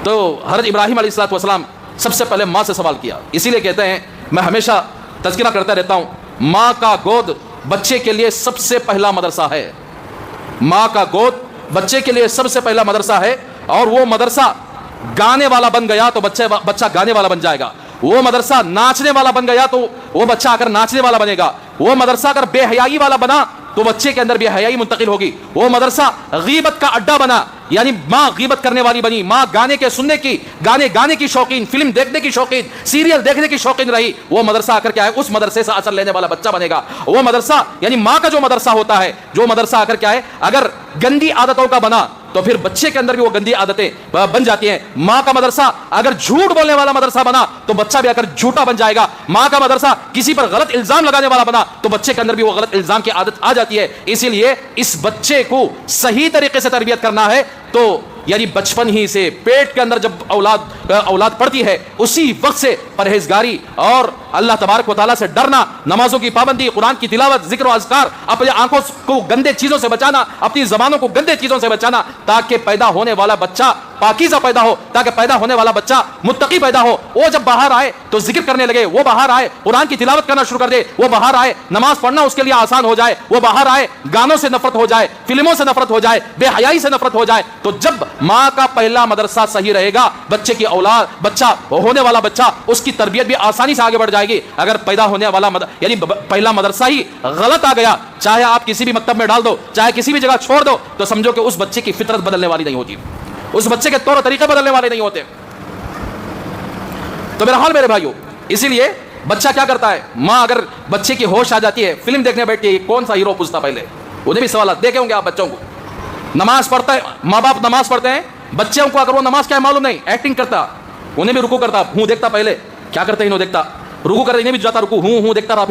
تو حضرت ابراہیم علیہ الصلوۃ والسلام سب سے پہلے ماں سے سوال کیا. اسی لیے کہتے ہیں, میں ہمیشہ تذکرہ کرتا رہتا ہوں, ماں کا گود بچے کے لیے سب سے پہلا مدرسہ ہے. ماں کا گود بچے کے لیے سب سے پہلا مدرسہ ہے, اور وہ مدرسہ گانے والا بن گیا تو بچہ گانے والا بن جائے گا. وہ مدرسہ ناچنے والا بن گیا تو وہ بچہ اگر ناچنے والا بنے گا. وہ مدرسہ اگر بے حیائی والا بنا تو بچے کے اندر بے حیائی منتقل ہوگی. وہ مدرسہ غیبت کا اڈا بنا, یعنی ماں غیبت کرنے والی بنی, ماں گانے کے سننے کی, گانے کی شوقین, فلم دیکھنے کی شوقین, سیریل دیکھنے کی شوقین رہی, وہ مدرسہ آ کر کیا ہے, اس مدرسے سے اثر لینے والا بچہ بنے گا. وہ مدرسہ یعنی ماں کا جو مدرسہ ہوتا ہے, جو مدرسہ آ کر کیا ہے, اگر گندی عادتوں کا بنا تو پھر بچے کے اندر بھی وہ گندی عادتیں بن جاتی ہیں. ماں کا مدرسہ اگر جھوٹ بولنے والا مدرسہ بنا تو بچہ بھی اگر جھوٹا بن جائے گا. ماں کا مدرسہ کسی پر غلط الزام لگانے والا بنا تو بچے کے اندر بھی وہ غلط الزام کی عادت آ جاتی ہے. اسی لیے اس بچے کو صحیح طریقے سے تربیت کرنا ہے تو یعنی بچپن ہی سے پیٹ کے اندر جب اولاد پڑتی ہے اسی وقت سے پرہیزگاری اور اللہ تبارک و تعالیٰ سے ڈرنا, نمازوں کی پابندی, قرآن کی تلاوت, ذکر و اذکار, اپنی آنکھوں کو گندے چیزوں سے بچانا, اپنی زبانوں کو گندے چیزوں سے بچانا, تاکہ پیدا ہونے والا بچہ پاکیزہ پیدا ہو, تاکہ پیدا ہونے والا بچہ متقی پیدا ہو. وہ جب باہر آئے تو ذکر کرنے لگے, وہ باہر آئے قرآن کی تلاوت کرنا شروع کر دے, وہ باہر آئے نماز پڑھنا اس کے لیے آسان ہو جائے, وہ باہر آئے گانوں سے نفرت ہو جائے, فلموں سے نفرت ہو جائے, بے حیائی سے نفرت ہو جائے. تو جب ماں کا پہلا مدرسہ صحیح رہے گا, بچے کی اولاد, بچہ ہونے والا بچہ, اس کی تربیت بھی آسانی سے آگے بڑھ جائے گی. اگر پیدا ہونے والا یعنی پہلا مدرسہ ہی غلط آ گیا, چاہے آپ کسی بھی مکتب میں ڈال دو, چاہے کسی بھی جگہ چھوڑ دو, تو سمجھو کہ اس بچے کی فطرت بدلنے والی نہیں ہوتی, اس بچے کے طور و طریقے بدلنے والے نہیں ہوتے. تو میرا حال میرے بھائیو, اسی لیے بچہ کیا کرتا ہے, ماں اگر بچے کی ہوش آ جاتی ہے, فلم دیکھنے بیٹھتی ہے, کون سا ہیرو پوچھتا پہلے, انہیں بھی سوالات دیکھے ہوں گے آپ بچوں کو. نماز پڑھتا ہے, ماں باپ نماز پڑھتے ہیں, بچوں کو اگر وہ نماز کیا ہے معلوم نہیں, ایکٹنگ کرتا, انہیں بھی رکوع کرتا, ہوں دیکھتا, پہلے کیا کرتے ہیں انہوں دیکھتا, رکوع کرتے انہیں بھی جاتا رکوع, ہوں دیکھتا رہا,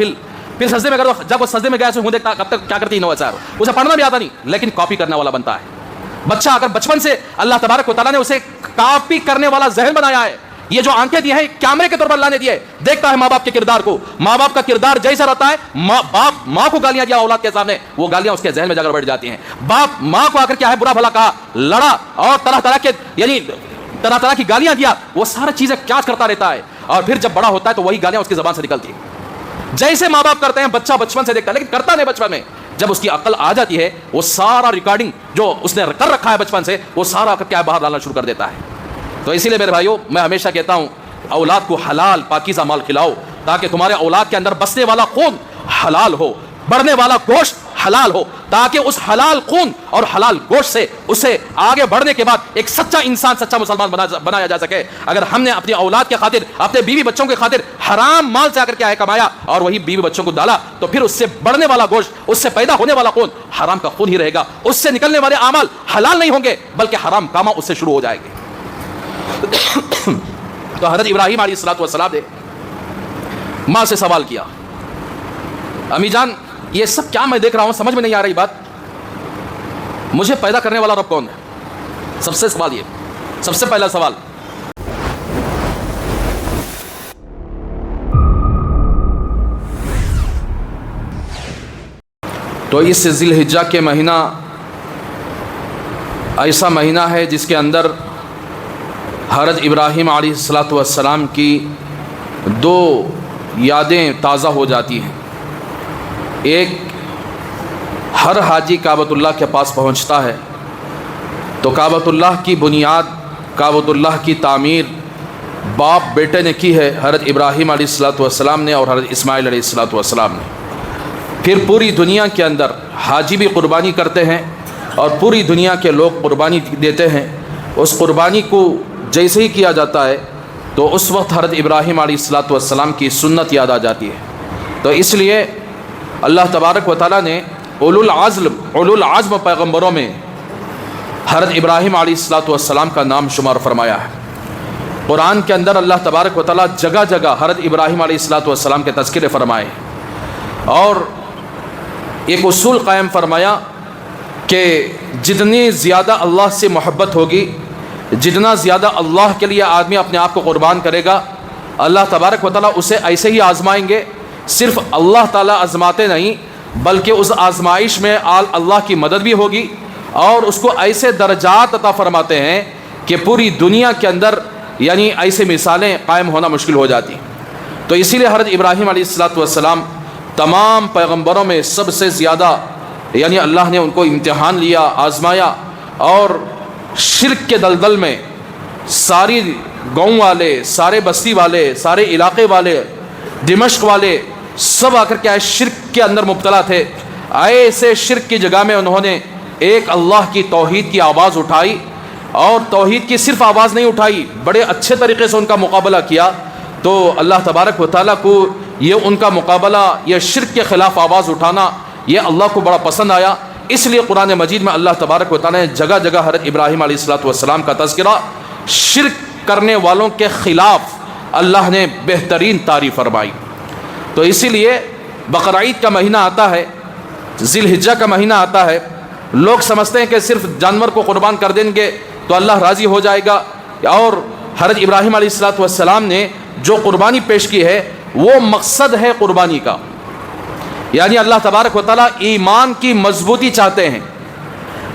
پھر سجدے میں کرو, جب وہ سجدے میں گیا ہوں دیکھتا, کب تک کیا کرتی ہے ایسا, اسے پڑھنا بھی آتا نہیں لیکن کاپی کرنے والا بنتا ہے. بچہ اگر بچپن سے اللہ تبارک و تعالیٰ نے اسے کاپی کرنے والا ذہن بنایا ہے, یہ جو آنکھیں دی ہیں کیمرے کے طور پر اللہ نے دی ہے, دیکھتا ہے ماں باپ کے کردار کو, ماں باپ کا کردار جیسا رہتا ہے, ماں کو گالیاں دیا اولاد کے سامنے, وہ گالیاں اس کے ذہن میں جا کر بیٹھ جاتی ہیں. باپ ماں کو آ کر کیا ہے برا بھلا کہا, لڑا, اور طرح طرح کی گالیاں دیا, وہ ساری چیزیں کیچ کرتا رہتا ہے, اور پھر جب بڑا ہوتا ہے تو وہی گالیاں اس کی زبان سے نکلتی ہیں. جیسے ماں باپ کرتے ہیں بچہ بچپن سے دیکھتا ہے, لیکن کرتا نہیں بچپن میں. جب اس کی عقل آ جاتی ہے, وہ سارا ریکارڈنگ جو اس نے کر رکھا ہے بچپن سے, وہ سارا کیا باہر ڈالنا شروع کر دیتا ہے. تو اسی لیے میرے بھائیوں, میں ہمیشہ کہتا ہوں, اولاد کو حلال پاکیزہ مال کھلاؤ, تاکہ تمہارے اولاد کے اندر بسنے والا خون حلال ہو, بڑھنے والا گوشت حلال ہو, تاکہ اس حلال خون اور حلال گوشت سے اسے آگے بڑھنے کے بعد ایک سچا انسان, سچا مسلمان بنایا جا سکے. اگر ہم نے اپنی اولاد کے خاطر, اپنے بیوی بچوں کے خاطر حرام مال سے آ کر کیا ہے کمایا, اور وہی بیوی بچوں کو ڈالا, تو پھر اس سے بڑھنے والا گوشت, اس سے پیدا ہونے والا خون حرام کا خون ہی رہے گا. اس سے نکلنے والے اعمال حلال نہیں ہوں گے, بلکہ حرام کاما اس سے شروع ہو جائے گے. تو حضرت ابراہیم علیہ الصلوۃ والسلام نے ماں سے سوال کیا, امی جان یہ سب کیا میں دیکھ رہا ہوں, سمجھ میں نہیں آ رہی بات, مجھے پیدا کرنے والا رب کون ہے؟ سب سے سوال, یہ سب سے پہلا سوال. تو اس ذی الحجہ کے مہینہ ایسا مہینہ ہے جس کے اندر حضرت ابراہیم علیہ الصلوۃ والسلام کی دو یادیں تازہ ہو جاتی ہیں. ایک, ہر حاجی کعبۃ اللہ کے پاس پہنچتا ہے تو کعبۃ اللہ کی بنیاد, کعبۃ اللہ کی تعمیر باپ بیٹے نے کی ہے, حضرت ابراہیم علیہ الصلوۃ والسلام نے اور حضرت اسماعیل علیہ الصلوۃ والسلام نے. پھر پوری دنیا کے اندر حاجی بھی قربانی کرتے ہیں اور پوری دنیا کے لوگ قربانی دیتے ہیں. اس قربانی کو جیسے ہی کیا جاتا ہے تو اس وقت حضرت ابراہیم علیہ الصلوۃ والسلام کی سنت یاد آ جاتی ہے. تو اس لیے اللہ تبارک و تعالیٰ نے اولو العزم پیغمبروں میں حضرت ابراہیم علیہ الصلوۃ والسلام کا نام شمار فرمایا ہے. قرآن کے اندر اللہ تبارک و تعالیٰ جگہ جگہ حضرت ابراہیم علیہ الصلوۃ والسلام کے تذکرے فرمائے, اور ایک اصول قائم فرمایا کہ جتنی زیادہ اللہ سے محبت ہوگی, جتنا زیادہ اللہ کے لیے آدمی اپنے آپ کو قربان کرے گا, اللہ تبارک و تعالیٰ اسے ایسے ہی آزمائیں گے. صرف اللہ تعالیٰ آزماتے نہیں, بلکہ اس آزمائش میں اللہ کی مدد بھی ہوگی, اور اس کو ایسے درجات عطا فرماتے ہیں کہ پوری دنیا کے اندر یعنی ایسے مثالیں قائم ہونا مشکل ہو جاتی. تو اسی لیے حضرت ابراہیم علیہ السلام تمام پیغمبروں میں سب سے زیادہ یعنی اللہ نے ان کو امتحان لیا، آزمایا، اور شرک کے دلدل میں ساری گاؤں والے، سارے بستی والے، سارے علاقے والے، دمشق والے سب آ کر کے شرک کے اندر مبتلا تھے. ایسے شرک کی جگہ میں انہوں نے ایک اللہ کی توحید کی آواز اٹھائی، اور توحید کی صرف آواز نہیں اٹھائی، بڑے اچھے طریقے سے ان کا مقابلہ کیا. تو اللہ تبارک و تعالیٰ کو یہ ان کا مقابلہ، یہ شرک کے خلاف آواز اٹھانا، یہ اللہ کو بڑا پسند آیا. اس لیے قرآن مجید میں اللہ تبارک و تعالیٰ نے جگہ جگہ حضرت ابراہیم علیہ السلام کا تذکرہ شرک کرنے والوں کے خلاف اللہ نے بہترین تعریف فرمائی. تو اسی لیے بقرعید کا مہینہ آتا ہے، ذی الحجہ کا مہینہ آتا ہے، لوگ سمجھتے ہیں کہ صرف جانور کو قربان کر دیں گے تو اللہ راضی ہو جائے گا. اور حضرت ابراہیم علیہ السلام نے جو قربانی پیش کی ہے وہ مقصد ہے قربانی کا، یعنی اللہ تبارک و تعالیٰ ایمان کی مضبوطی چاہتے ہیں.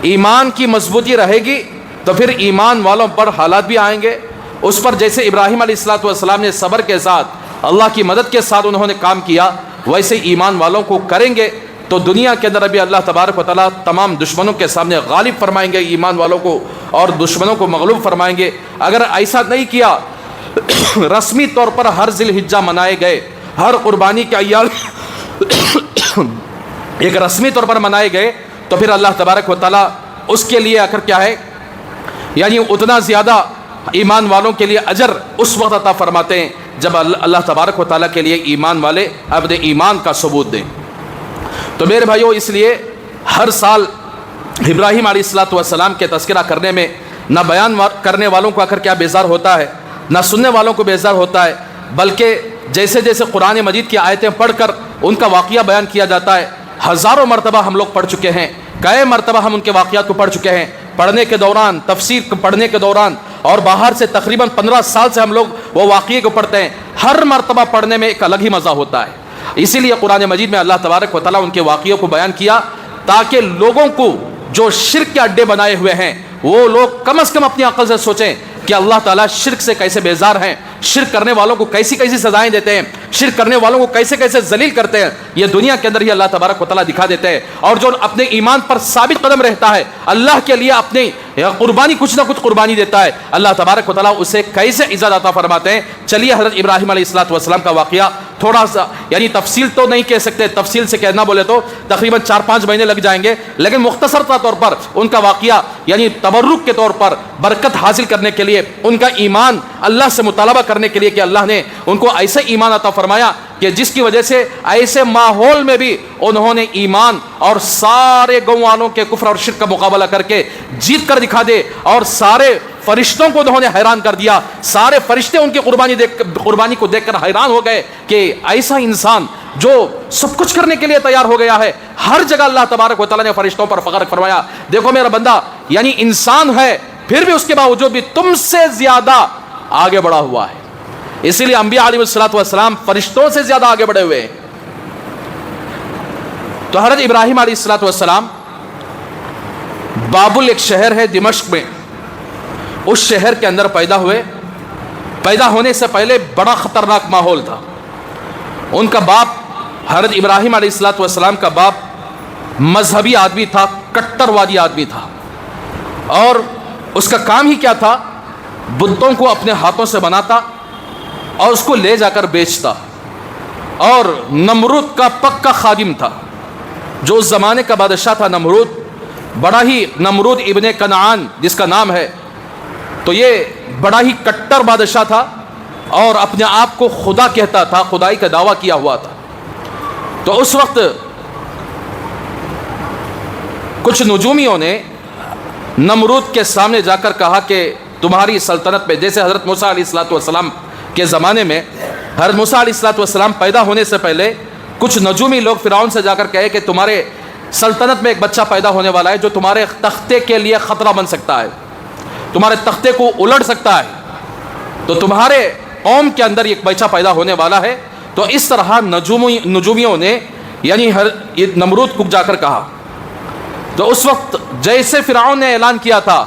ایمان کی مضبوطی رہے گی تو پھر ایمان والوں پر حالات بھی آئیں گے اس پر، جیسے ابراہیم علیہ السلام نے صبر کے ساتھ اللہ کی مدد کے ساتھ انہوں نے کام کیا، ویسے ایمان والوں کو کریں گے تو دنیا کے اندر ابھی اللہ تبارک و تعالیٰ تمام دشمنوں کے سامنے غالب فرمائیں گے ایمان والوں کو، اور دشمنوں کو مغلوب فرمائیں گے. اگر ایسا نہیں کیا، رسمی طور پر ہر ذی الحجہ منائے گئے، ہر قربانی کے ایام ایک رسمی طور پر منائے گئے، تو پھر اللہ تبارک و تعالیٰ اس کے لیے آخر کیا ہے، یعنی اتنا زیادہ ایمان والوں کے لیے اجر اس وقت عطا فرماتے ہیں جب اللہ تبارک و تعالیٰ کے لیے ایمان والے اپنے ایمان کا ثبوت دیں. تو میرے بھائیو، اس لیے ہر سال ابراہیم علیہ السلام کے تذکرہ کرنے میں نہ بیان کرنے والوں کو آخر کیا بیزار ہوتا ہے، نہ سننے والوں کو بیزار ہوتا ہے، بلکہ جیسے جیسے قرآن مجید کی آیتیں پڑھ کر ان کا واقعہ بیان کیا جاتا ہے. ہزاروں مرتبہ ہم لوگ پڑھ چکے ہیں، کئی مرتبہ ہم ان کے واقعات کو پڑھ چکے ہیں، پڑھنے کے دوران، تفسیر پڑھنے کے دوران، اور باہر سے تقریباً 15 سال سے ہم لوگ وہ واقعے کو پڑھتے ہیں. ہر مرتبہ پڑھنے میں ایک الگ ہی مزہ ہوتا ہے. اسی لیے قرآن مجید میں اللہ تبارک و تعالیٰ ان کے واقعوں کو بیان کیا تاکہ لوگوں کو جو شرک کے اڈے بنائے ہوئے ہیں وہ لوگ کم از کم اپنی عقل سے سوچیں کہ اللہ تعالیٰ شرک سے کیسے بیزار ہیں، شرک کرنے والوں کو کیسی کیسی سزائیں دیتے ہیں، شرک کرنے والوں کو کیسے کیسے ذلیل کرتے ہیں. یہ دنیا کے اندر ہی اللہ تبارک و تعالیٰ دکھا دیتے ہیں. اور جو اپنے ایمان پر ثابت قدم رہتا ہے، اللہ کے لیے اپنی قربانی کچھ نہ کچھ قربانی دیتا ہے، اللہ تبارک و تعالیٰ اسے کیسے عزت عطا فرماتے ہیں. چلیے حضرت ابراہیم علیہ السلام کا واقعہ تھوڑا سا، یعنی تفصیل تو نہیں کہہ سکتے، تفصیل سے کہنا بولے تو تقریباً 4-5 مہینے لگ جائیں گے، لیکن مختصر طور پر ان کا واقعہ یعنی تبرک کے طور پر برکت حاصل کرنے کے لیے، ان کا ایمان اللہ سے مطالبہ کرنے کے لیے کہ اللہ نے ان کو ایسے ایمان عطا فرمایا کہ جس کی وجہ سے ایسے ماحول میں بھی انہوں نے ایمان اور سارے گاؤں والوں کے کفر اور شرک کا مقابلہ کر کے جیت کر دکھا دے، اور سارے فرشتوں کو انہوں نے حیران کر دیا. سارے فرشتے ان کی قربانی کو دیکھ کر حیران ہو گئے کہ ایسا انسان جو سب کچھ کرنے کے لیے تیار ہو گیا ہے. ہر جگہ اللہ تبارک و تعالیٰ نے فرشتوں پر فخر فرمایا، دیکھو میرا بندہ یعنی انسان ہے پھر بھی اس کے باوجود بھی تم سے زیادہ آگے بڑھا ہوا ہے. اسی لیے انبیاء علیہ السلام فرشتوں سے زیادہ آگے بڑھے ہوئے ہیں. تو حضرت ابراہیم علیہ السلام بابل ایک شہر ہے دمشق میں، اس شہر کے اندر پیدا ہوئے. پیدا ہونے سے پہلے بڑا خطرناک ماحول تھا. ان کا باپ حضرت ابراہیم علیہ السلام کا باپ مذہبی آدمی تھا، کٹروادی آدمی تھا، اور اس کا کام ہی کیا تھا، بتوں کو اپنے ہاتھوں سے بناتا اور اس کو لے جا کر بیچتا، اور نمرود کا پکا خادم تھا. جو اس زمانے کا بادشاہ تھا نمرود، بڑا ہی نمرود ابن کنعان جس کا نام ہے، تو یہ بڑا ہی کٹر بادشاہ تھا اور اپنے آپ کو خدا کہتا تھا، خدائی کا دعویٰ کیا ہوا تھا. تو اس وقت کچھ نجومیوں نے نمرود کے سامنے جا کر کہا کہ تمہاری سلطنت میں، جیسے حضرت موسیٰ علیہ السلام کے زمانے میں حضرت موسیٰ علیہ السلام پیدا ہونے سے پہلے کچھ نجومی لوگ فرعون سے جا کر کہے کہ تمہارے سلطنت میں ایک بچہ پیدا ہونے والا ہے جو تمہارے تختے کے لیے خطرہ بن سکتا ہے، تمہارے تختے کو الٹ سکتا ہے، تو تمہارے قوم کے اندر ایک بچہ پیدا ہونے والا ہے. تو اس طرح نجومیوں نے یعنی نمرود کو جا کر کہا. تو اس وقت جیسے فرعون نے اعلان کیا تھا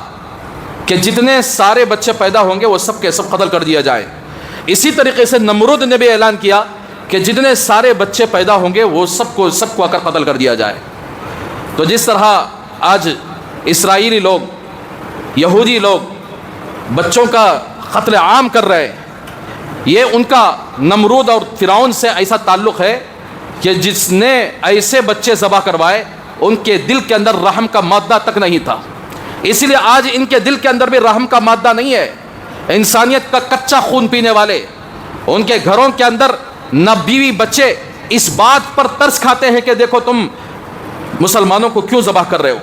کہ جتنے سارے بچے پیدا ہوں گے وہ سب کے سب قتل کر دیا جائے. اسی طریقے سے نمرود نے بھی اعلان کیا کہ جتنے سارے بچے پیدا ہوں گے وہ سب کو آ کر قتل کر دیا جائے. تو جس طرح آج اسرائیلی لوگ، یہودی لوگ بچوں کا قتل عام کر رہے ہیں، یہ ان کا نمرود اور فرعون سے ایسا تعلق ہے کہ جس نے ایسے بچے ذبح کروائے ان کے دل کے اندر رحم کا مادہ تک نہیں تھا. اسی لیے آج ان کے دل کے اندر بھی رحم کا مادہ نہیں ہے. انسانیت کا کچا خون پینے والے، ان کے گھروں کے اندر نہ بیوی بچے اس بات پر ترس کھاتے ہیں کہ دیکھو تم مسلمانوں کو کیوں ذبح کر رہے ہو،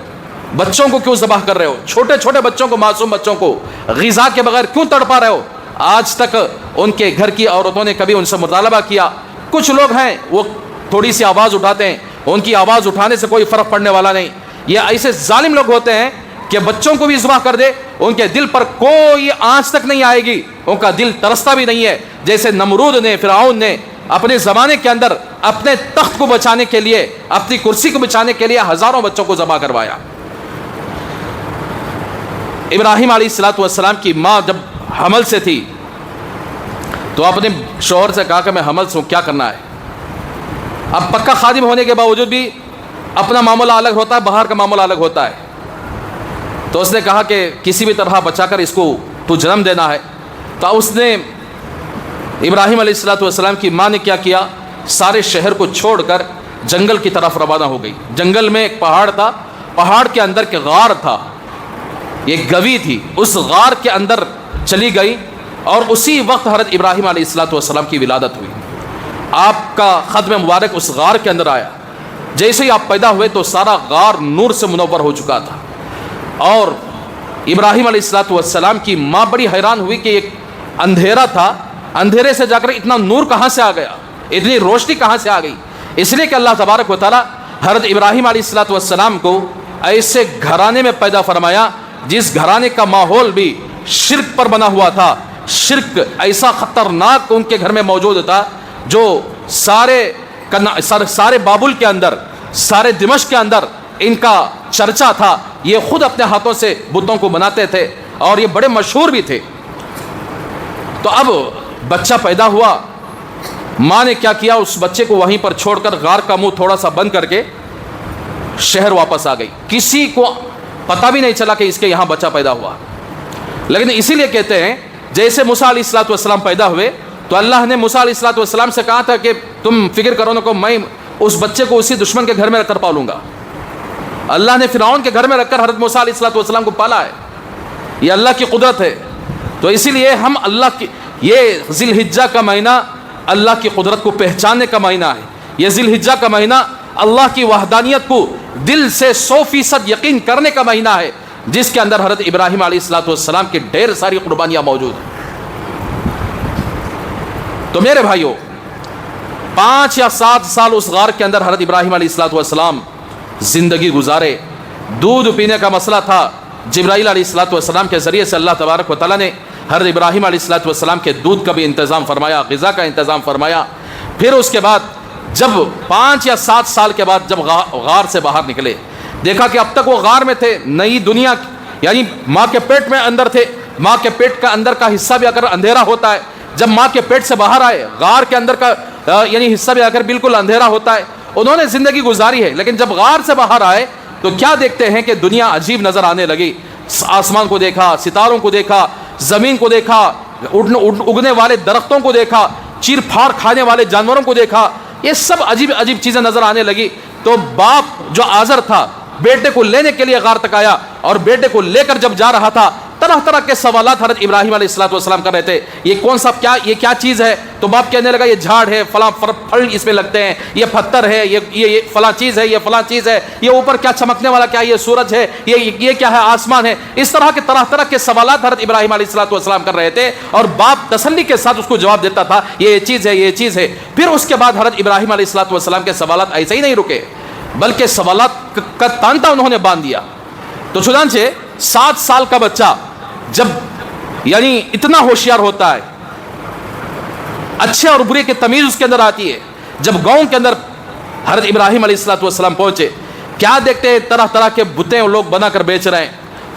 بچوں کو کیوں ذبح کر رہے ہو، چھوٹے چھوٹے بچوں کو، معصوم بچوں کو غذا کے بغیر کیوں تڑپا رہے ہو. آج تک ان کے گھر کی عورتوں نے کبھی ان سے مطالبہ کیا؟ کچھ لوگ ہیں وہ تھوڑی سی آواز اٹھاتے ہیں، ان کی آواز اٹھانے سے کوئی فرق پڑنے والا نہیں. یہ ایسے ظالم لوگ ہوتے ہیں کہ بچوں کو بھی ذبح کر دے، ان کے دل پر کوئی آنچ تک نہیں آئے گی، ان کا دل ترستا بھی نہیں ہے. جیسے نمرود نے، فرعون نے اپنے زمانے کے اندر اپنے تخت کو بچانے کے لیے، اپنی کرسی کو بچانے کے لیے ہزاروں بچوں کو ذبح کروایا. ابراہیم علیہ السلام کی ماں جب حمل سے تھی تو اپنے شوہر سے کہا کہ میں حمل سے ہوں، کیا کرنا ہے. اب پکا خادم ہونے کے باوجود بھی اپنا معاملہ الگ ہوتا ہے، باہر کا معاملہ الگ ہوتا ہے. تو اس نے کہا کہ کسی بھی طرح بچا کر اس کو تو جنم دینا ہے. تو اس نے ابراہیم علیہ السلام کی ماں نے کیا کیا، سارے شہر کو چھوڑ کر جنگل کی طرف روانہ ہو گئی. جنگل میں ایک پہاڑ تھا، پہاڑ کے اندر کے غار تھا، ایک گوی تھی، اس غار کے اندر چلی گئی اور اسی وقت حضرت ابراہیم علیہ السلام کی ولادت ہوئی. آپ کا ختم مبارک اس غار کے اندر آیا. جیسے ہی آپ پیدا ہوئے تو سارا غار نور سے منور ہو چکا تھا. اور ابراہیم علیہ السلام کی ماں بڑی حیران ہوئی کہ ایک اندھیرا تھا، اندھیرے سے جا کر اتنا نور کہاں سے آ گیا، اتنی روشنی کہاں سے آ گئی. اس لیے کہ اللہ تبارک و تعالیٰ حضرت ابراہیم علیہ السلام کو ایسے گھرانے میں پیدا فرمایا جس گھرانے کا ماحول بھی شرک پر بنا ہوا تھا. شرک ایسا خطرناک ان کے گھر میں موجود تھا جو سارے بابل کے اندر، سارے دمشق کے اندر ان کا چرچا تھا. یہ خود اپنے ہاتھوں سے بتوں کو بناتے تھے اور یہ بڑے مشہور بھی تھے. تو اب بچہ پیدا ہوا، ماں نے کیا کیا، اس بچے کو وہیں پر چھوڑ کر غار کا منہ تھوڑا سا بند کر کے شہر واپس آ گئی. کسی کو پتہ بھی نہیں چلا کہ اس کے یہاں بچہ پیدا ہوا. لیکن اسی لیے کہتے ہیں جیسے موسیٰ علیہ السلام پیدا ہوئے تو اللہ نے موسیٰ علیہ السلام سے کہا تھا کہ تم فکر کرو نہ، میں اس بچے کو اسی دشمن کے گھر میں رکھ کر پالوں گا. اللہ نے فرعون کے گھر میں رکھ کر حضرت موسیٰ علیہ السلام کو پالا ہے. یہ اللہ کی قدرت ہے. تو اسی لیے ہم اللہ کی، یہ ذی الحجہ کا مہینہ اللہ کی قدرت کو پہچاننے کا مہینہ ہے. یہ ذی الحجہ کا مہینہ اللہ کی وحدانیت کو دل سے 100% یقین کرنے کا مہینہ ہے، جس کے اندر حضرت ابراہیم علیہ السلام کی ڈھیر ساری قربانیاں موجود ہیں. تو میرے بھائیوں، 5 یا 7 سال اس غار کے اندر حضرت ابراہیم علیہ السلام زندگی گزارے. دودھ پینے کا مسئلہ تھا، جبرائیل علیہ السلام کے ذریعے سے اللہ تبارک و تعالیٰ نے حضرت ابراہیم علیہ السلام کے دودھ کا بھی انتظام فرمایا، غذا کا انتظام فرمایا. پھر اس کے بعد جب 5 یا 7 سال کے بعد جب غار سے باہر نکلے، دیکھا کہ اب تک وہ غار میں تھے، نئی دنیا یعنی ماں کے پیٹ میں اندر تھے. ماں کے پیٹ کا اندر کا حصہ بھی اگر اندھیرا ہوتا ہے، جب ماں کے پیٹ سے باہر آئے غار کے اندر کا یعنی حصہ بھی اگر بالکل اندھیرا ہوتا ہے. انہوں نے زندگی گزاری ہے، لیکن جب غار سے باہر آئے تو کیا دیکھتے ہیں کہ دنیا عجیب نظر آنے لگی. آسمان کو دیکھا، ستاروں کو دیکھا، زمین کو دیکھا، اگنے والے درختوں کو دیکھا، چیر پھاڑ کھانے والے جانوروں کو دیکھا. یہ سب عجیب عجیب چیزیں نظر آنے لگی. تو باپ جو آزر تھا بیٹے کو لینے کے لیے غار تک آیا، اور بیٹے کو لے کر جب جا رہا تھا طرح طرح کے سوالات حضرت ابراہیم علیہ السلام کر رہے تھے. یہ کون سا یہ کیا چیز ہے؟ تو باپ کہنے لگا یہ جھاڑ ہے، فلاں پھل اس میں لگتے ہیں، یہ پتھر ہے، یہ فلاں چیز ہے، یہ فلاں چیز ہے، یہ اوپر کیا چمکنے والا کیا، یہ سورج ہے، یہ کیا ہے، آسمان ہے. اس طرح کے طرح طرح کے سوالات حضرت ابراہیم علیہ السلام کر رہے تھے، اور باپ تسلی کے ساتھ اس کو جواب دیتا تھا یہ چیز ہے، یہ چیز ہے. پھر اس کے بعد حضرت ابراہیم علیہ السلام کے سوالات ایسے ہی نہیں رکے، بلکہ سوالات کا تانتا انہوں نے باندھ دیا. تو چنانچہ 7 سال کا بچہ جب یعنی اتنا ہوشیار ہوتا ہے، اچھے اور برے کی تمیز اس کے اندر آتی ہے. جب گاؤں کے اندر حضرت ابراہیم علیہ السلام پہنچے، کیا دیکھتے ہیں؟ طرح طرح کے بتیں لوگ بنا کر بیچ رہے ہیں،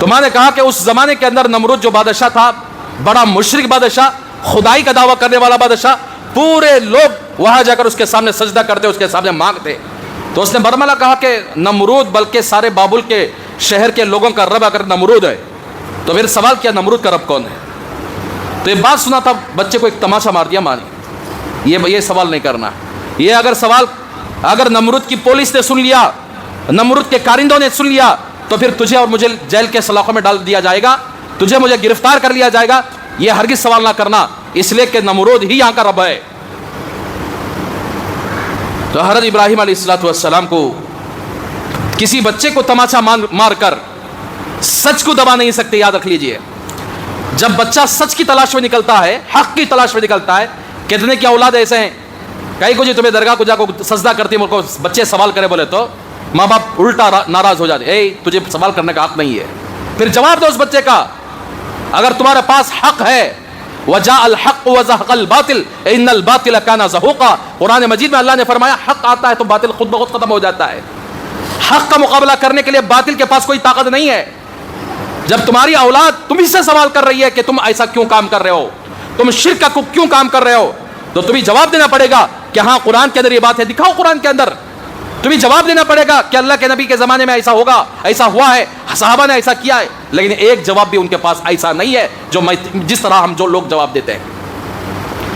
تو میں نے کہا کہ اس زمانے کے اندر نمرود جو بادشاہ تھا، بڑا مشرک بادشاہ، خدائی کا دعویٰ کرنے والا بادشاہ، پورے لوگ وہاں جا کر اس کے سامنے سجدہ کرتے، اس کے سامنے مانگتے. تو اس نے برملا کہا کہ نمرود بلکہ سارے بابل کے شہر کے لوگوں کا رب اگر نمرود ہے تو پھر سوال کیا نمرود کا رب کون ہے؟ تو یہ بات سنا تھا بچے کو ایک تماشا مار دیا مانی، یہ سوال نہیں کرنا. یہ اگر نمرود کی پولیس نے سن لیا، نمرود کے کارندوں نے سن لیا، تو پھر تجھے اور مجھے جیل کے سلاخوں میں ڈال دیا جائے گا، تجھے مجھے گرفتار کر لیا جائے گا. یہ ہرگز سوال نہ کرنا، اس لیے کہ نمرود ہی یہاں کا رب ہے. تو حضرت ابراہیم علیہ السلام کو کسی بچے کو تماچا مار کر سچ کو دبا نہیں سکتے. یاد رکھ لیجئے، جب بچہ سچ کی تلاش میں نکلتا ہے، حق کی تلاش میں نکلتا ہے. کتنے کی اولاد ایسے ہیں، کئی کو جی تمہیں درگاہ کو جا کو سجدہ کرتی ہے، کو بچے سوال کرے بولے تو ماں باپ الٹا ناراض ہو جاتے، اے تجھے سوال کرنے کا حق نہیں ہے. پھر جواب دو اس بچے کا، اگر تمہارے پاس حق ہے، وَجَاءَ الْحَقُّ وَزَهَقَ الْبَاطِلُ إِنَّ الْبَاطِلَ كَانَ زَهُوقًا. قرآن مجید میں اللہ نے فرمایا حق آتا ہے تو باطل خود بخود ختم ہو جاتا ہے. حق کا مقابلہ کرنے کے لیے باطل کے پاس کوئی طاقت نہیں ہے. جب تمہاری اولاد تم ہی سے سوال کر رہی ہے کہ تم ایسا کیوں کام کر رہے ہو، تم شرک کا کیوں کام کر رہے ہو، تو تمہیں جواب دینا پڑے گا کہ ہاں قرآن کے اندر یہ بات ہے، دکھاؤ قرآن کے اندر. تمہیں جواب دینا پڑے گا کہ اللہ کے نبی کے زمانے میں ایسا ہوگا، ایسا ہوا ہے، صحابہ نے ایسا کیا ہے. لیکن ایک جواب بھی ان کے پاس ایسا نہیں ہے جس طرح ہم جو لوگ جواب دیتے ہیں.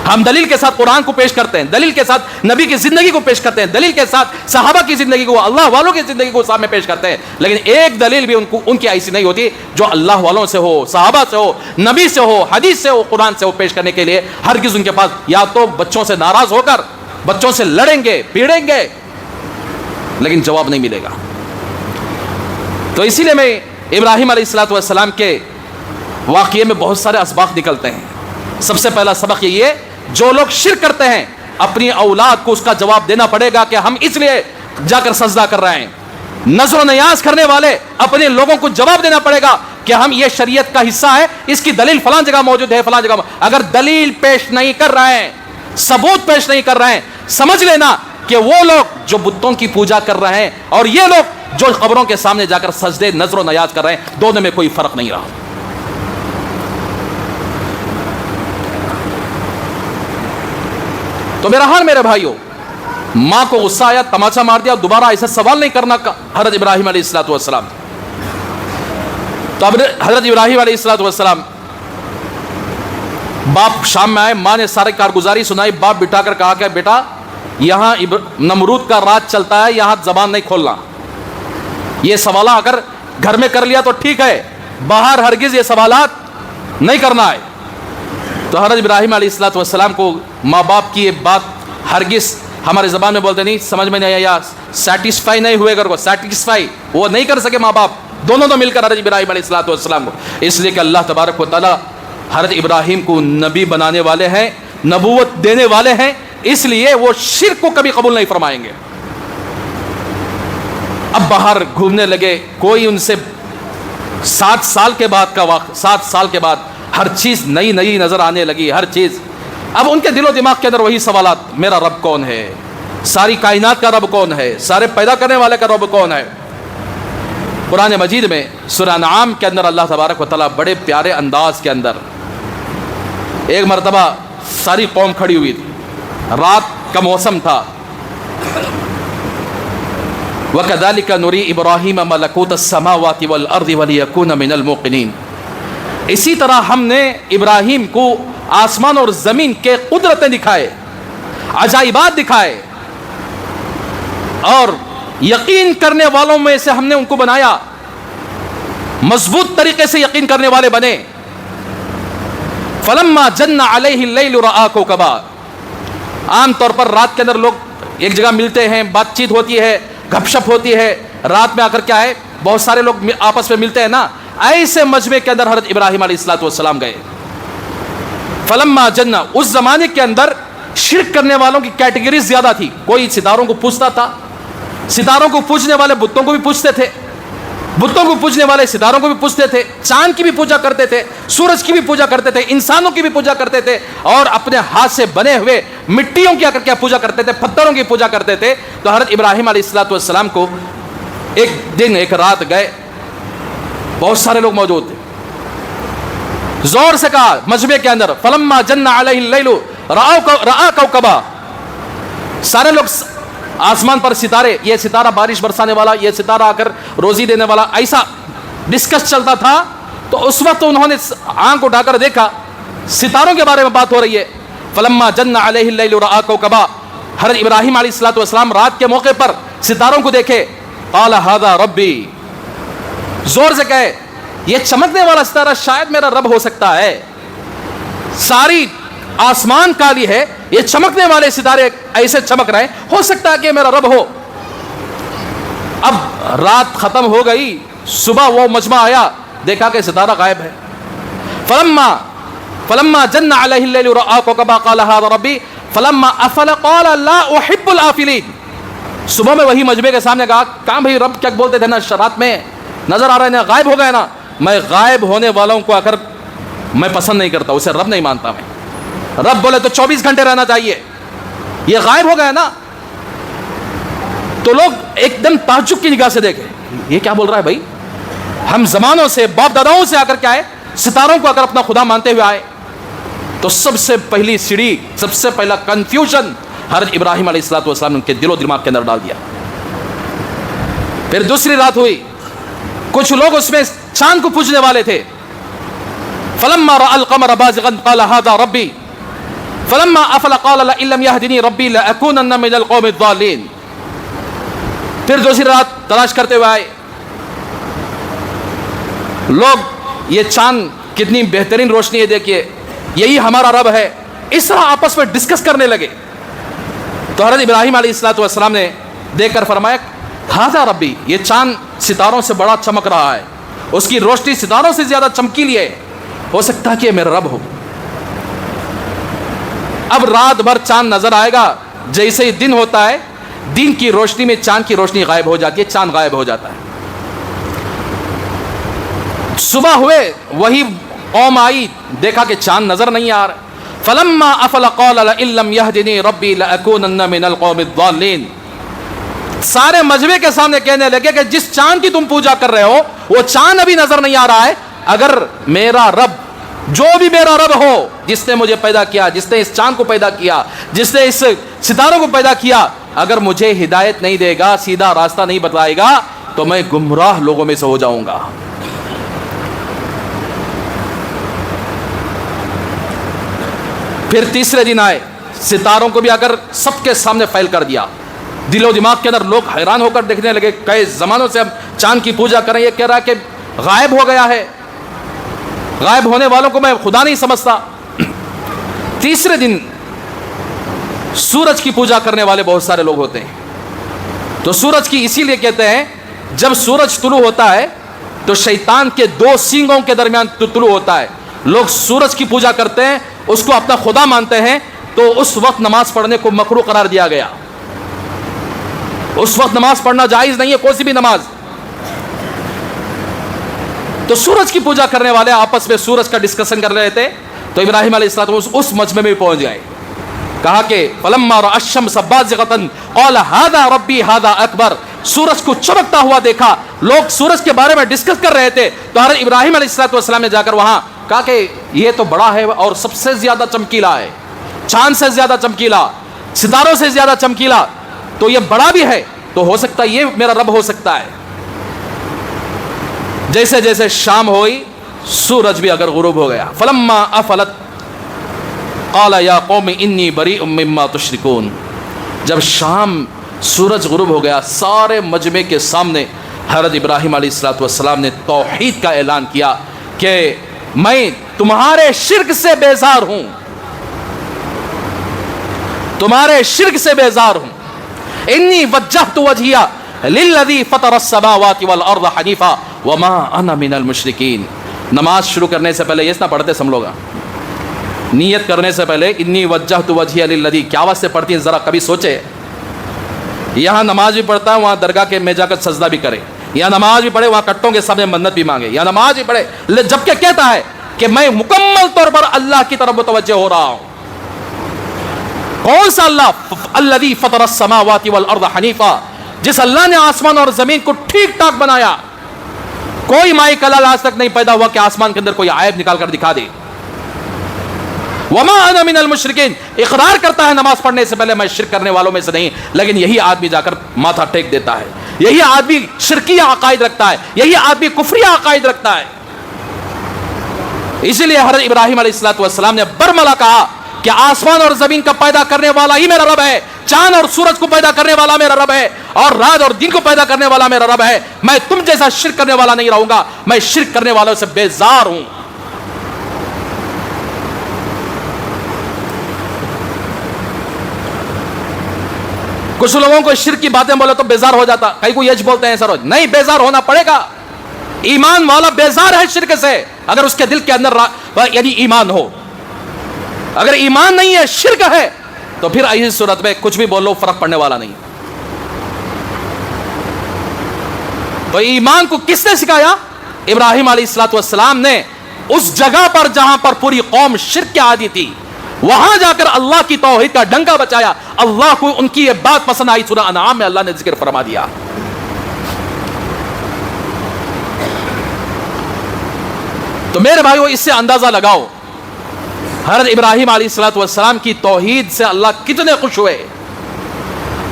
ہم دلیل کے ساتھ قرآن کو پیش کرتے ہیں، دلیل کے ساتھ نبی کی زندگی کو پیش کرتے ہیں، دلیل کے ساتھ صحابہ کی زندگی کو، اللہ والوں کی زندگی کو سامنے پیش کرتے ہیں. لیکن ایک دلیل بھی ان کی ایسی نہیں ہوتی جو اللہ والوں سے ہو، صحابہ سے ہو، نبی سے ہو، حدیث سے ہو، قرآن سے ہو پیش کرنے کے لیے. ہرگز ان کے پاس یا تو بچوں سے ناراض ہو کر بچوں سے لڑیں گے، پیڑیں گے، لیکن جواب نہیں ملے گا. تو اسی لیے میں ابراہیم علیہ السلام کے واقعے میں بہت سارے اسباق نکلتے ہیں. سب سے پہلا سبق یہ ہے، جو لوگ شرک کرتے ہیں اپنی اولاد کو اس کا جواب دینا پڑے گا کہ ہم اس لیے جا کر سجدہ کر رہے ہیں. نظر و نیاز کرنے والے اپنے لوگوں کو جواب دینا پڑے گا کہ ہم یہ شریعت کا حصہ ہے، اس کی دلیل فلاں جگہ موجود ہے، فلاں جگہ. اگر دلیل پیش نہیں کر رہے ہیں، ثبوت پیش نہیں کر رہے ہیں، سمجھ لینا کہ وہ لوگ جو بتوں کی پوجا کر رہے ہیں اور یہ لوگ جو قبروں کے سامنے جا کر سجدے نظر و نیاز کر رہے ہیں، دونوں میں کوئی فرق نہیں رہا. تو میرا حال میرے بھائیوں، ماں کو غصہ آیا، تماچا مار دیا، دوبارہ ایسا سوال نہیں کرنا حضرت ابراہیم علیہ السلام. تو اب حضرت ابراہیم علیہ السلام باپ شام میں آئے، ماں نے ساری کارگزاری سنائی، باپ بٹھا کر کہا کہ بیٹا یہاں نمرود کا راج چلتا ہے، یہاں زبان نہیں کھولنا. یہ سوالات اگر گھر میں کر لیا تو ٹھیک ہے، باہر ہرگز یہ سوالات نہیں کرنا ہے. تو حضرت ابراہیم علیہ السلام کو ماں باپ کی یہ بات ہرگز ہمارے زبان میں بولتے نہیں، سمجھ میں نہیں آیا، سیٹسفائی نہیں ہوئے گھر کو، سیٹسفائی وہ نہیں کر سکے ماں باپ دونوں تو مل کر حضرت ابراہیم علیہ السلام کو. اس لیے کہ اللہ تبارک و تعالیٰ حضرت ابراہیم کو نبی بنانے والے ہیں، نبوت دینے والے ہیں، اس لیے وہ شرک کو کبھی قبول نہیں فرمائیں گے. اب باہر گھومنے لگے، کوئی ان سے 7 سال کے بعد کا وقت، 7 سال کے بعد ہر چیز نئی نئی نظر آنے لگی، ہر چیز. اب ان کے دل و دماغ کے اندر وہی سوالات، میرا رب کون ہے، ساری کائنات کا رب کون ہے، سارے پیدا کرنے والے کا رب کون ہے. قرآن مجید میں سورہ انعام کے اندر اللہ تبارک و تعالیٰ بڑے پیارے انداز کے اندر، ایک مرتبہ ساری قوم کھڑی ہوئی تھی، رات کا موسم تھا. وَكَذَلِكَ نُرِي إِبْرَاهِيمَ مَلَكُوتَ السَّمَاوَاتِ وَالْأَرْضِ وَلِيَكُونَ مِنَ الْمُوقِنِينَ. اسی طرح ہم نے ابراہیم کو آسمان اور زمین کے قدرتیں دکھائے، عجائبات دکھائے، اور یقین کرنے والوں میں سے ہم نے ان کو بنایا، مضبوط طریقے سے یقین کرنے والے بنے. فَلَمَّا جَنَّ عَلَيْهِ اللَّيْلُ رَآ كَوْكَبًا. عام طور پر رات کے اندر لوگ ایک جگہ ملتے ہیں، بات چیت ہوتی ہے، گپ شپ ہوتی ہے. رات میں آ کر کیا ہے، بہت سارے لوگ آپس میں ملتے ہیں نا. ایسے مجمع کے اندر حضرت ابراہیم علیہ السلام گئے. فلما جن، اس زمانے کے اندر شرک کرنے والوں کی کیٹیگری زیادہ تھی. کوئی ستاروں کو پوجتا تھا، ستاروں کو پوجنے والے بتوں کو بھی پوجتے تھے، بتوں کو پوجنے والے ستاروں کو بھی پوجتے تھے، چاند کی بھی پوجا کرتے تھے، سورج کی بھی پوجا کرتے تھے، انسانوں کی بھی پوجا کرتے تھے، اور اپنے ہاتھ سے بنے ہوئے مٹیوں کی کیا پوجا کرتے تھے، پتھروں کی پوجا کرتے تھے. تو حضرت ابراہیم علیہ السلام کو ایک دن ایک رات گئے، بہت سارے لوگ موجود تھے. زور سے کہا مجمع کے اندر فلما جن علیہ اللیل رآ کوکبا. سارے لوگ آسمان پر ستارے, یہ ستارہ بارش برسانے والا, یہ ستارہ آ کر روزی دینے والا, ایسا ڈسکس چلتا تھا. تو اس وقت انہوں نے آنکھ اٹھا کر دیکھا ستاروں کے بارے میں بات ہو رہی ہے. فلما جن علیہ اللیل رآ کوکبا, حضرت ابراہیم علیہ الصلوۃ والسلام رات کے موقع پر ستاروں کو دیکھے. قال ھذا ربی, زور سے کہے یہ چمکنے والا ستارہ شاید میرا رب ہو سکتا ہے. ساری آسمان کالی ہے, یہ چمکنے والے ستارے ایسے چمک رہے ہیں, ہو سکتا ہے کہ میرا رب ہو. اب رات ختم ہو گئی, صبح وہ مجمع آیا, دیکھا کہ ستارہ غائب ہے. فلما جن علیہ اللیل رآ کوکبا قال ھذا ربی فلما افل قال لا احب الافلین. صبح میں وہی مجمع کے سامنے کہا بھائی رب کیا بولتے تھے نا, رات میں نظر آ رہے ہیں, غائب ہو گئے نا, میں غائب ہونے والوں کو اگر میں پسند نہیں کرتا, اسے رب نہیں مانتا. میں رب بولے تو 24 گھنٹے رہنا چاہیے, یہ غائب ہو گئے نا. تو لوگ ایک دم تعجب کی نگاہ سے دیکھے, یہ کیا بول رہا ہے بھائی, ہم زمانوں سے باپ داداؤں سے آ کر کیا ہے ستاروں کو اگر اپنا خدا مانتے ہوئے آئے. تو سب سے پہلی سیڑھی, سب سے پہلا کنفیوژن حضرت ابراہیم علیہ الصلوۃ والسلام نے ان کے دل و دماغ کے اندر ڈال دیا. پھر دوسری رات ہوئی, کچھ لوگ اس میں چاند کو پوجنے والے تھے. فلما رأى القمر بازغا قال هذا ربي فلما افل قال لئن لم يهدني ربي لأكونن من القوم الضالين. پھر دوسری رات تلاش کرتے ہوئے آئے لوگ, یہ چاند کتنی بہترین روشنی ہے, دیکھیے یہی ہمارا رب ہے. اس طرح آپس میں ڈسکس کرنے لگے. تو حضرت ابراہیم علیہ الصلوۃ والسلام نے دیکھ کر فرمایا ھذا ربی, یہ چاند ستاروں سے بڑا چمک رہا ہے, اس کی روشنی ستاروں سے زیادہ چمکیلی ہے, ہو سکتا ہے کہ یہ میرا رب ہو. اب رات بھر چاند نظر آئے گا, جیسے ہی دن ہوتا ہے دن کی روشنی میں چاند کی روشنی غائب ہو جاتی ہے, چاند غائب ہو جاتا ہے. صبح ہوئے وہی قوم آئی, دیکھا کہ چاند نظر نہیں آ رہا. فلما افل قال لئن لم يهدني ربي لأكونن من القوم الضالين. سارے مجمع کے سامنے کہنے لگے کہ جس چاند کی تم پوجا کر رہے ہو وہ چاند ابھی نظر نہیں آ رہا ہے. اگر میرا رب, جو بھی میرا رب ہو, جس نے مجھے پیدا کیا, جس نے اس چاند کو پیدا کیا, جس نے اس ستاروں کو پیدا کیا, اگر مجھے ہدایت نہیں دے گا, سیدھا راستہ نہیں بتلائے گا, تو میں گمراہ لوگوں میں سے ہو جاؤں گا. پھر تیسرے دن آئے, ستاروں کو بھی اگر سب کے سامنے پھیل کر دیا. دل و دماغ کے اندر لوگ حیران ہو کر دیکھنے لگے, کئی زمانوں سے ہم چاند کی پوجا کریں, یہ کہہ رہا ہے کہ غائب ہو گیا ہے, غائب ہونے والوں کو میں خدا نہیں سمجھتا. تیسرے دن سورج کی پوجا کرنے والے بہت سارے لوگ ہوتے ہیں. تو سورج کی اسی لیے کہتے ہیں, جب سورج طلوع ہوتا ہے تو شیطان کے 2 سینگوں کے درمیان طلوع ہوتا ہے. لوگ سورج کی پوجا کرتے ہیں, اس کو اپنا خدا مانتے ہیں, تو اس وقت نماز پڑھنے کو مکروہ قرار دیا گیا. اس وقت نماز پڑھنا جائز نہیں ہے, کوئی سی بھی نماز. تو سورج کی پوجا کرنے والے آپس میں سورج کا ڈسکشن کر رہے تھے. تو ابراہیم علیہ السلام اس مجمع میں پہنچ گئے. کہا کہ فلما رأى الشمس بازغة قال هذا ربي هذا اکبر. سورج کو چمکتا ہوا دیکھا, لوگ سورج کے بارے میں ڈسکس کر رہے تھے. تو حضرت ابراہیم علیہ السلام نے جا کر وہاں کہا کہ یہ تو بڑا ہے اور سب سے زیادہ چمکیلا ہے, چاند سے زیادہ چمکیلا, ستاروں سے زیادہ چمکیلا, تو یہ بڑا بھی ہے, تو ہو سکتا ہے یہ میرا رب ہو سکتا ہے. جیسے جیسے شام ہوئی سورج بھی اگر غروب ہو گیا. فلما افلت قال یا قوم انی بریء مما تشرکون. جب شام سورج غروب ہو گیا, سارے مجمع کے سامنے حضرت ابراہیم علیہ الصلوۃ والسلام نے توحید کا اعلان کیا کہ میں تمہارے شرک سے بیزار ہوں, تمہارے شرک سے بیزار ہوں. انی وجہت وجہی للذی فطر السماوات والارض حنیفا وما انا من المشرکین. نماز شروع کرنے سے پہلے یہ نہ پڑھتے سم لوگ, نیت کرنے سے پہلے انی وجہت وجہی للذی, کیا آواز سے پڑھتی ہیں ذرا کبھی سوچے. یہاں نماز بھی پڑھتا ہے, وہاں درگاہ کے میں جا کر سجدہ بھی کرے, یا نماز بھی پڑھے وہاں کٹوں کے سامنے منت بھی مانگے, یا نماز بھی پڑھے جبکہ کہتا ہے کہ میں مکمل طور پر اللہ کی طرف متوجہ ہو رہا ہوں. کون سا اللہ؟ الذی فطر السماوات والارض حنیفا, جس اللہ نے آسمان اور زمین کو ٹھیک ٹھاک بنایا, کوئی مائی کلال آج تک نہیں پیدا ہوا کہ آسمان کے اندر کوئی عیب نکال کر دکھا دے. وما انا من المشرکین، اقرار کرتا ہے نماز پڑھنے سے پہلے میں شرک کرنے والوں میں سے نہیں، لیکن یہی آدمی جا کر ماتھا ٹیک دیتا ہے، یہی آدمی شرکیہ عقائد رکھتا ہے، یہی آدمی کفریہ عقائد رکھتا ہے. اسی لیے حضرت ابراہیم علیہ السلام نے برملا کہا کہ آسمان اور زمین کا پیدا کرنے والا ہی میرا رب ہے، چاند اور سورج کو پیدا کرنے والا میرا رب ہے، اور رات اور دن کو پیدا کرنے والا میرا رب ہے. میں تم جیسا شرک کرنے والا نہیں رہوں گا، میں شرک کرنے والوں سے بیزار ہوں. کچھ لوگوں کو شرک کی باتیں بولے تو بیزار ہو جاتا، کئی کو یج بولتے ہیں سر، نہیں، بیزار ہونا پڑے گا. ایمان والا بیزار ہے شرک سے اگر اس کے دل کے اندر یعنی ایمان ہو. اگر ایمان نہیں ہے، شرک ہے، تو پھر ایسی صورت میں کچھ بھی بول لو فرق پڑنے والا نہیں. تو ایمان کو کس نے سکھایا؟ ابراہیم علیہ السلام نے اس جگہ پر جہاں پر پوری قوم شرک کے عادی تھی، وہاں جا کر اللہ کی توحید کا ڈنکا بچایا. اللہ کو ان کی یہ بات پسند آئی، سورہ انعام میں اللہ نے ذکر فرما دیا. تو میرے بھائیو، اس سے اندازہ لگاؤ حضرت ابراہیم علیہ السلام کی توحید سے اللہ کتنے خوش ہوئے.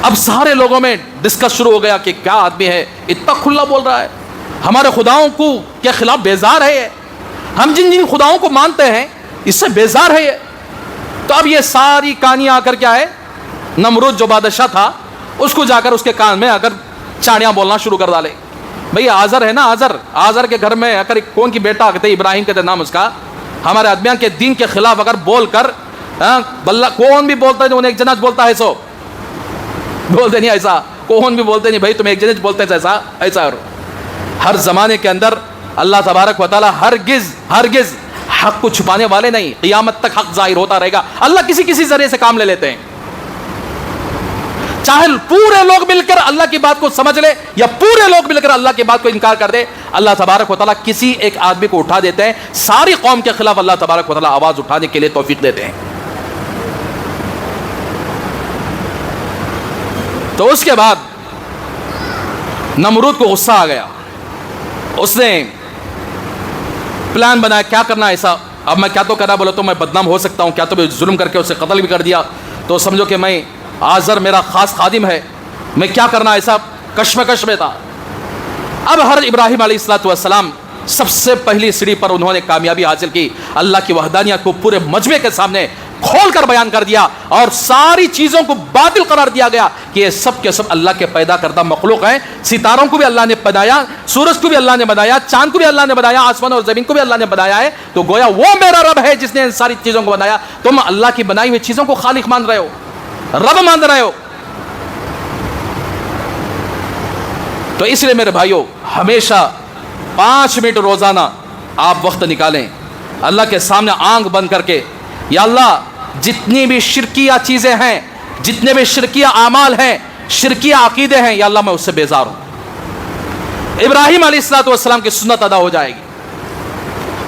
اب سارے لوگوں میں ڈسکس شروع ہو گیا کہ کیا آدمی ہے، اتنا کھلا بول رہا ہے، ہمارے خداؤں کو کے خلاف بیزار ہے یہ، ہم جن جن خداؤں کو مانتے ہیں اس سے بیزار ہے یہ. تو اب یہ ساری کہانی آ کر کیا ہے، نمرود جو بادشاہ تھا اس کو جا کر اس کے کان میں اگر چاڑیاں بولنا شروع کر ڈالے. بھئی آزر ہے نا، آزر کے گھر میں اگر کون کی بیٹا کہتے ابراہیم کہتے نام اس کا، ہمارے ادمیان کے دین کے خلاف اگر بول کر بلّہ کون بھی بولتا ہے جو انہیں ایک جنج بولتا ہے، سو بولتے نہیں ایسا، کون بھی بولتے نہیں بھائی تم ایک جنج بولتے ہیں ایسا. اور ہر زمانے کے اندر اللہ تبارک و تعالی ہرگز حق کو چھپانے والے نہیں، قیامت تک حق ظاہر ہوتا رہے گا. اللہ کسی ذریعے سے کام لے لیتے ہیں، چاہے پورے لوگ مل کر اللہ کی بات کو سمجھ لے یا پورے لوگ مل کر اللہ کی بات کو انکار کر دے، اللہ تبارک و تعالیٰ کسی ایک آدمی کو اٹھا دیتے ہیں، ساری قوم کے خلاف اللہ تبارک و تعالیٰ آواز اٹھانے کے لیے توفیق دیتے ہیں. تو اس کے بعد نمرود کو غصہ آ گیا، اس نے پلان بنایا کیا کرنا ایسا. اب میں کیا تو کرا، بولے تو میں بدنام ہو سکتا ہوں، کیا تو ظلم کر کے اسے قتل بھی کر دیا تو سمجھو کہ میں آزر میرا خاص خادم ہے، میں کیا کرنا ایسا کشمکش میں تھا. اب حضرت ابراہیم علیہ السلام سب سے پہلی سیڑھی پر انہوں نے کامیابی حاصل کی، اللہ کی وحدانیت کو پورے مجمع کے سامنے کھول کر بیان کر دیا اور ساری چیزوں کو باطل قرار دیا گیا کہ یہ سب کے سب اللہ کے پیدا کردہ مخلوق ہیں. ستاروں کو بھی اللہ نے بنایا، سورج کو بھی اللہ نے بنایا، چاند کو بھی اللہ نے بنایا، آسمان اور زمین کو بھی اللہ نے بنایا ہے. تو گویا وہ میرا رب ہے جس نے ان ساری چیزوں کو بنایا، تم اللہ کی بنائی ہوئی چیزوں کو خالق مان رہے ہو، رب مان رہے ہو. تو اس لیے میرے بھائیوں، ہمیشہ 5 منٹ روزانہ آپ وقت نکالیں اللہ کے سامنے آنکھ بند کر کے، یا اللہ جتنی بھی شرکیہ چیزیں ہیں، جتنے بھی شرکیہ اعمال ہیں، شرکیہ عقیدے ہیں، یا اللہ میں اس سے بیزار ہوں. ابراہیم علیہ السلام کی سنت ادا ہو جائے گی.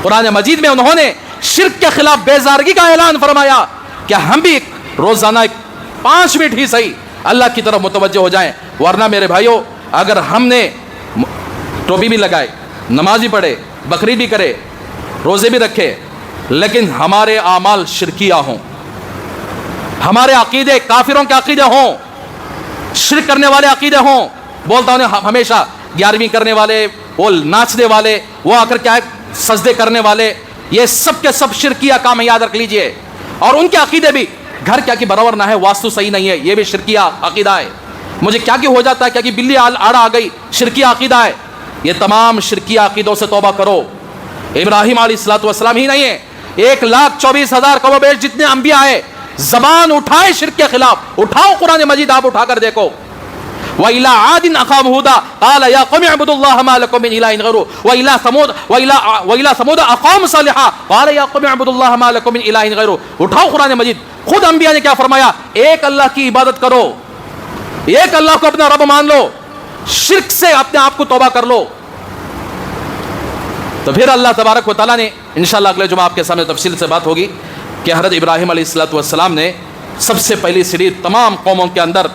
قرآن مجید میں انہوں نے شرک کے خلاف بیزارگی کا اعلان فرمایا کہ ہم بھی روزانہ 5 منٹ ہی صحیح اللہ کی طرف متوجہ ہو جائیں. ورنہ میرے بھائیوں، اگر ہم نے ٹوپی بھی لگائے، نماز بھی پڑھے، بقرعید بھی کرے، روزے بھی رکھے، لیکن ہمارے اعمال شرکیہ ہوں، ہمارے عقیدے کافروں کے عقیدے ہوں، شرک کرنے والے عقیدے ہوں، بولتا ہوں ہمیشہ 11ویں کرنے والے، وہ ناچنے والے، وہ آ کر کیا ہے سجدے کرنے والے، یہ سب کے سب شرکیہ کام یاد رکھ لیجئے. اور ان کے عقیدے بھی گھر کیا کہ برابر نہ ہے، واستو صحیح نہیں ہے، یہ بھی شرکیہ عقیدہ ہے. مجھے کیا ہو جاتا ہے، کیا کہ بلی آڑ آ گئی، شرکیہ عقیدہ ہے. یہ تمام شرکیہ عقیدوں سے توبہ کرو. ابراہیم علیہ السلام ہی نہیں ہے، 1,24,000 کم و بیش جتنے انبیاء آئے، زبان اٹھائے شرک کے خلاف. اٹھاؤ قرآن مجید، آپ اٹھا کر دیکھو. وَإِلَىٰ عَادٍ أَخَاهُمْ هُودًا قَالَ يَا قَوْمِ اعْبُدُوا اللَّهَ مَا لَكُم مِّنْ إِلَٰهٍ غَيْرُهُ وَإِلَىٰ ثَمُودَ أَخَاهُمْ صَالِحًا قَالَ يَا قَوْمِ اعْبُدُوا اللَّهَ مَا لَكُم مِّنْ إِلَٰهٍ غَيْرُهُ. اٹھاؤ قرآن مجید. خود انبیاء نے کیا فرمایا؟ ایک اللہ کی عبادت کرو، ایک اللہ کو اپنا رب مان لو، شرک سے اپنے آپ کو توبہ کر لو. تو پھر اللہ تبارک و تعالیٰ نے انشاءاللہ اگلے جمعہ آپ کے سامنے تفصیل سے بات ہوگی کہ حضرت ابراہیم علیہ السلام نے سب سے پہلی سیڑھی تمام قوموں کے اندر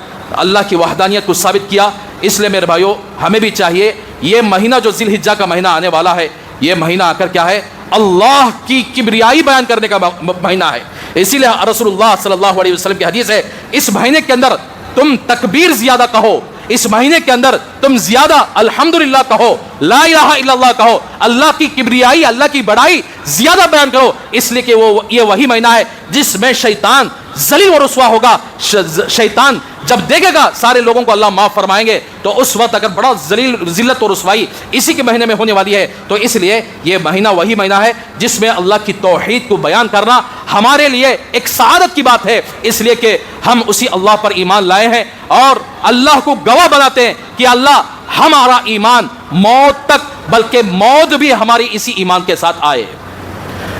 اللہ کی وحدانیت کو ثابت کیا. اس لیے میرے بھائیوں، ہمیں بھی چاہیے یہ مہینہ جو ذی الحجہ کا مہینہ آنے والا ہے، یہ مہینہ آ کر کیا ہے؟ اللہ کی کبریائی بیان کرنے کا مہینہ ہے۔ اسی لیے رسول اللہ صلی اللہ علیہ وسلم کی حدیث ہے، اس مہینے کے اندر تم تکبیر زیادہ کہو، اس مہینے کے اندر تم زیادہ الحمدللہ کہو، لا الہ الا اللہ کہو، اللہ کی کبریائی، اللہ کی بڑائی زیادہ بیان کرو، اس لیے کہ یہ وہی مہینہ ہے جس میں شیطان ذلیل و رسوا ہوگا۔ شیطان جب دیکھے گا سارے لوگوں کو اللہ معاف فرمائیں گے تو اس وقت اگر بڑا ذلت و رسوائی اسی کے مہینے میں ہونے والی ہے، تو اس لیے یہ مہینہ وہی مہینہ ہے جس میں اللہ کی توحید کو بیان کرنا ہمارے لیے ایک سعادت کی بات ہے، اس لیے کہ ہم اسی اللہ پر ایمان لائے ہیں اور اللہ کو گواہ بناتے ہیں کہ اللہ ہمارا ایمان موت تک، بلکہ موت بھی ہماری اسی ایمان کے ساتھ آئے،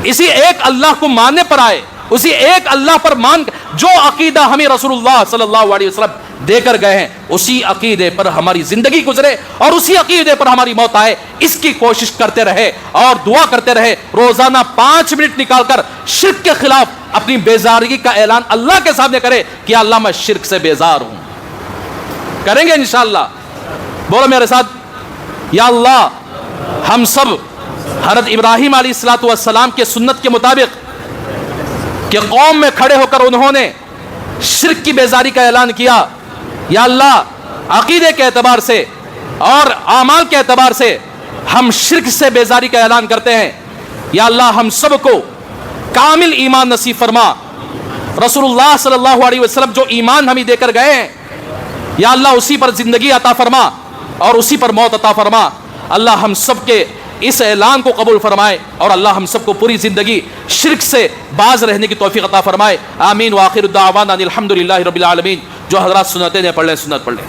اسی ایک اللہ کو ماننے پر آئے، اسی ایک اللہ پر مان، جو عقیدہ ہمیں رسول اللہ صلی اللہ علیہ وسلم دے کر گئے ہیں اسی عقیدے پر ہماری زندگی گزرے اور اسی عقیدے پر ہماری موت آئے، اس کی کوشش کرتے رہے اور دعا کرتے رہے۔ روزانہ 5 منٹ نکال کر شرک کے خلاف اپنی بیزارگی کا اعلان اللہ کے سامنے کرے کہ اللہ میں شرک سے بیزار ہوں۔ کریں گے انشاءاللہ؟ بولو میرے ساتھ، یا اللہ ہم سب حضرت ابراہیم علیہ السلام کے سنت کے مطابق کہ قوم میں کھڑے ہو کر انہوں نے شرک کی بیزاری کا اعلان کیا، یا اللہ عقیدے کے اعتبار سے اور اعمال کے اعتبار سے ہم شرک سے بیزاری کا اعلان کرتے ہیں، یا اللہ ہم سب کو کامل ایمان نصیب فرما، رسول اللہ صلی اللہ علیہ وسلم جو ایمان ہمیں دے کر گئے ہیں یا اللہ اسی پر زندگی عطا فرما اور اسی پر موت عطا فرما۔ اللہ ہم سب کے اس اعلان کو قبول فرمائے اور اللہ ہم سب کو پوری زندگی شرک سے باز رہنے کی توفیق عطا فرمائے۔ آمین۔ وآخر الدعوانا الحمدللہ رب العالمین۔ جو حضرات سنتیں ہیں پڑھ لیں، سنت پڑھ لیں۔